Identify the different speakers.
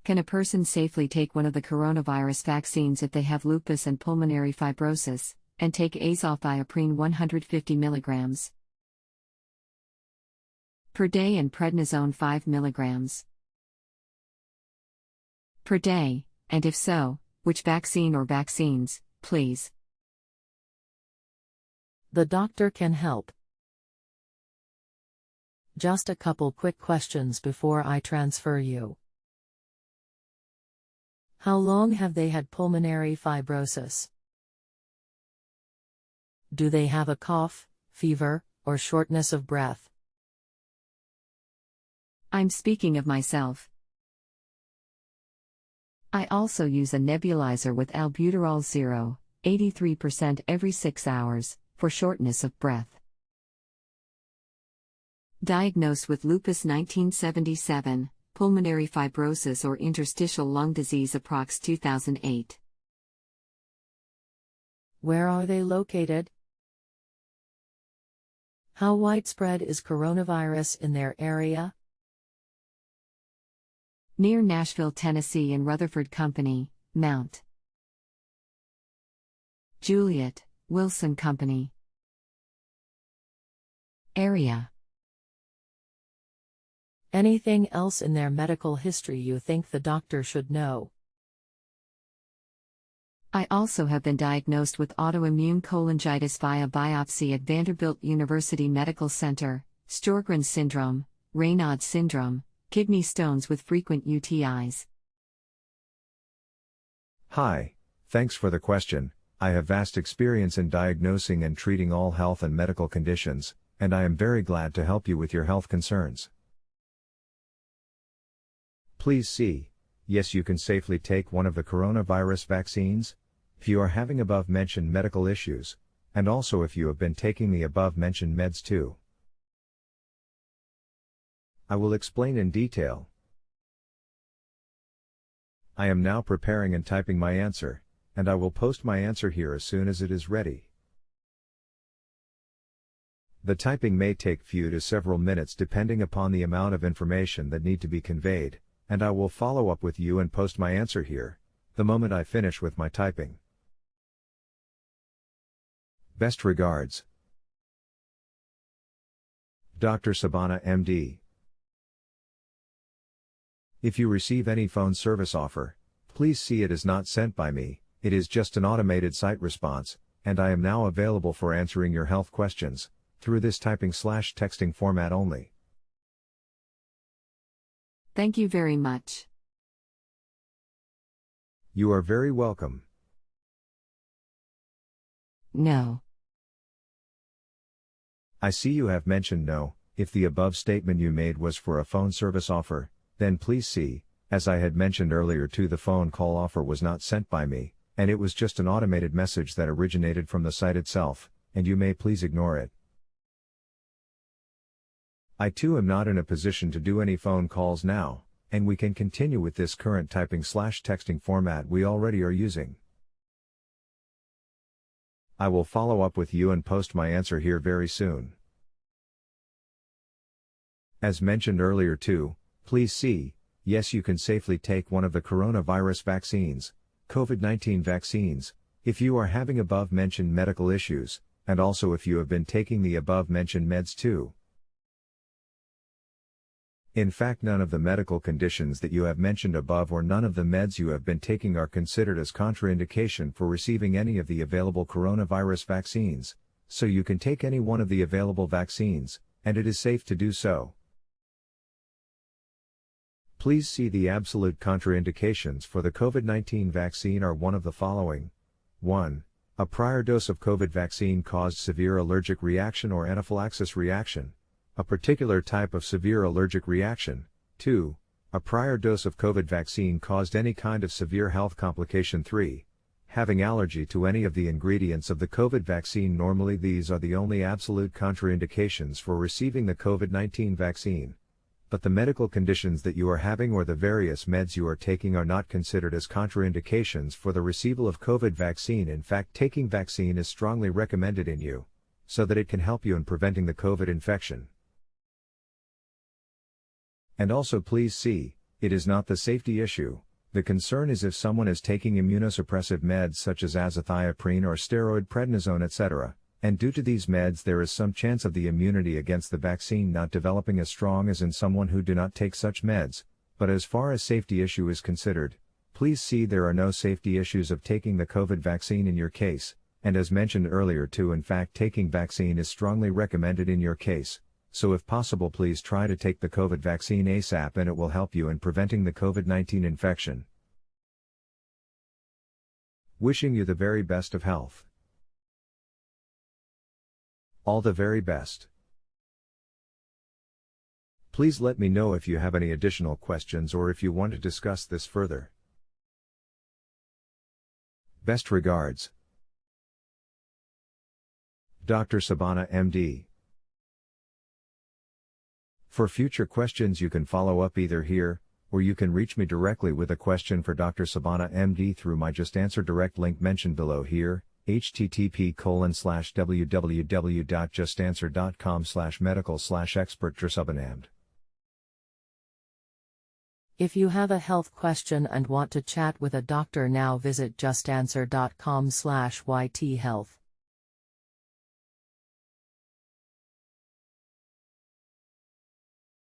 Speaker 1: Can a person safely take one of the coronavirus vaccines if they have lupus and pulmonary fibrosis, and take azothiaprine 150 mg per day and prednisone 5 mg per day, and if so, which vaccine or vaccines, please?
Speaker 2: The doctor can help. Just a couple quick questions before I transfer you. How long have they had pulmonary fibrosis? Do they have a cough, fever, or shortness of breath?
Speaker 1: I'm speaking of myself. I also use a nebulizer with albuterol 0.83% every 6 hours, for shortness of breath. Diagnosed with lupus 1977, pulmonary fibrosis or interstitial lung disease approx 2008.
Speaker 2: Where are they located? How widespread is coronavirus in their area?
Speaker 1: Near Nashville, Tennessee and Rutherford Company, Mount Juliet, Wilson Company. Area.
Speaker 2: Anything else in their medical history you think the doctor should know?
Speaker 1: I also have been diagnosed with autoimmune cholangitis via biopsy at Vanderbilt University Medical Center, Sjogren's syndrome, Raynaud's syndrome, kidney stones with frequent UTIs.
Speaker 3: Hi, thanks for the question. I have vast experience in diagnosing and treating all health and medical conditions, and I am very glad to help you with your health concerns. Please see, yes, you can safely take one of the coronavirus vaccines if you are having above-mentioned medical issues, and also if you have been taking the above-mentioned meds too. I will explain in detail. I am now preparing and typing my answer, and I will post my answer here as soon as it is ready. The typing may take few to several minutes depending upon the amount of information that need to be conveyed, and I will follow up with you and post my answer here, the moment I finish with my typing. Best regards, Dr. Sabana, MD. If you receive any phone service offer, please see it is not sent by me, it is just an automated site response, and I am now available for answering your health questions, through this typing/texting format only.
Speaker 1: Thank you very much.
Speaker 3: You are very welcome.
Speaker 1: No.
Speaker 3: I see you have mentioned no. If the above statement you made was for a phone service offer, then please see, as I had mentioned earlier too, the phone call offer was not sent by me, and it was just an automated message that originated from the site itself, and you may please ignore it. I too am not in a position to do any phone calls now, and we can continue with this current typing/texting format we already are using. I will follow up with you and post my answer here very soon. As mentioned earlier too, please see, yes, you can safely take one of the coronavirus vaccines, COVID-19 vaccines, if you are having above-mentioned medical issues, and also if you have been taking the above-mentioned meds too. In fact, none of the medical conditions that you have mentioned above or none of the meds you have been taking are considered as contraindication for receiving any of the available coronavirus vaccines, so you can take any one of the available vaccines, and it is safe to do so. Please see the absolute contraindications for the COVID-19 vaccine are one of the following. 1. A prior dose of COVID vaccine caused severe allergic reaction or anaphylaxis reaction, a particular type of severe allergic reaction. 2. A prior dose of COVID vaccine caused any kind of severe health complication. 3. Having allergy to any of the ingredients of the COVID vaccine. Normally these are the only absolute contraindications for receiving the COVID-19 vaccine. But the medical conditions that you are having or the various meds you are taking are not considered as contraindications for the receival of COVID vaccine. In fact, taking vaccine is strongly recommended in you, so that it can help you in preventing the COVID infection. And also please see, It is not the safety issue. The concern is if someone is taking immunosuppressive meds such as azothiaprine or steroid prednisone etc., and due to these meds there is some chance of the immunity against the vaccine not developing as strong as in someone who do not take such meds, but as far as safety issue is considered, please see there are no safety issues of taking the COVID vaccine in your case, and as mentioned earlier too in fact taking vaccine is strongly recommended in your case, so if possible please try to take the COVID vaccine ASAP and it will help you in preventing the COVID-19 infection. Wishing you the very best of health. All the very best. Please let me know if you have any additional questions or if you want to discuss this further. Best regards. Dr. Sabana MD. For future questions you can follow up either here, or you can reach me directly with a question for Dr. Sabana MD through my Just Answer direct link mentioned below here, http://www.justanswer.com/medical/expert.
Speaker 2: If you have a health question and want to chat with a doctor now visit justanswer.com/ythealth.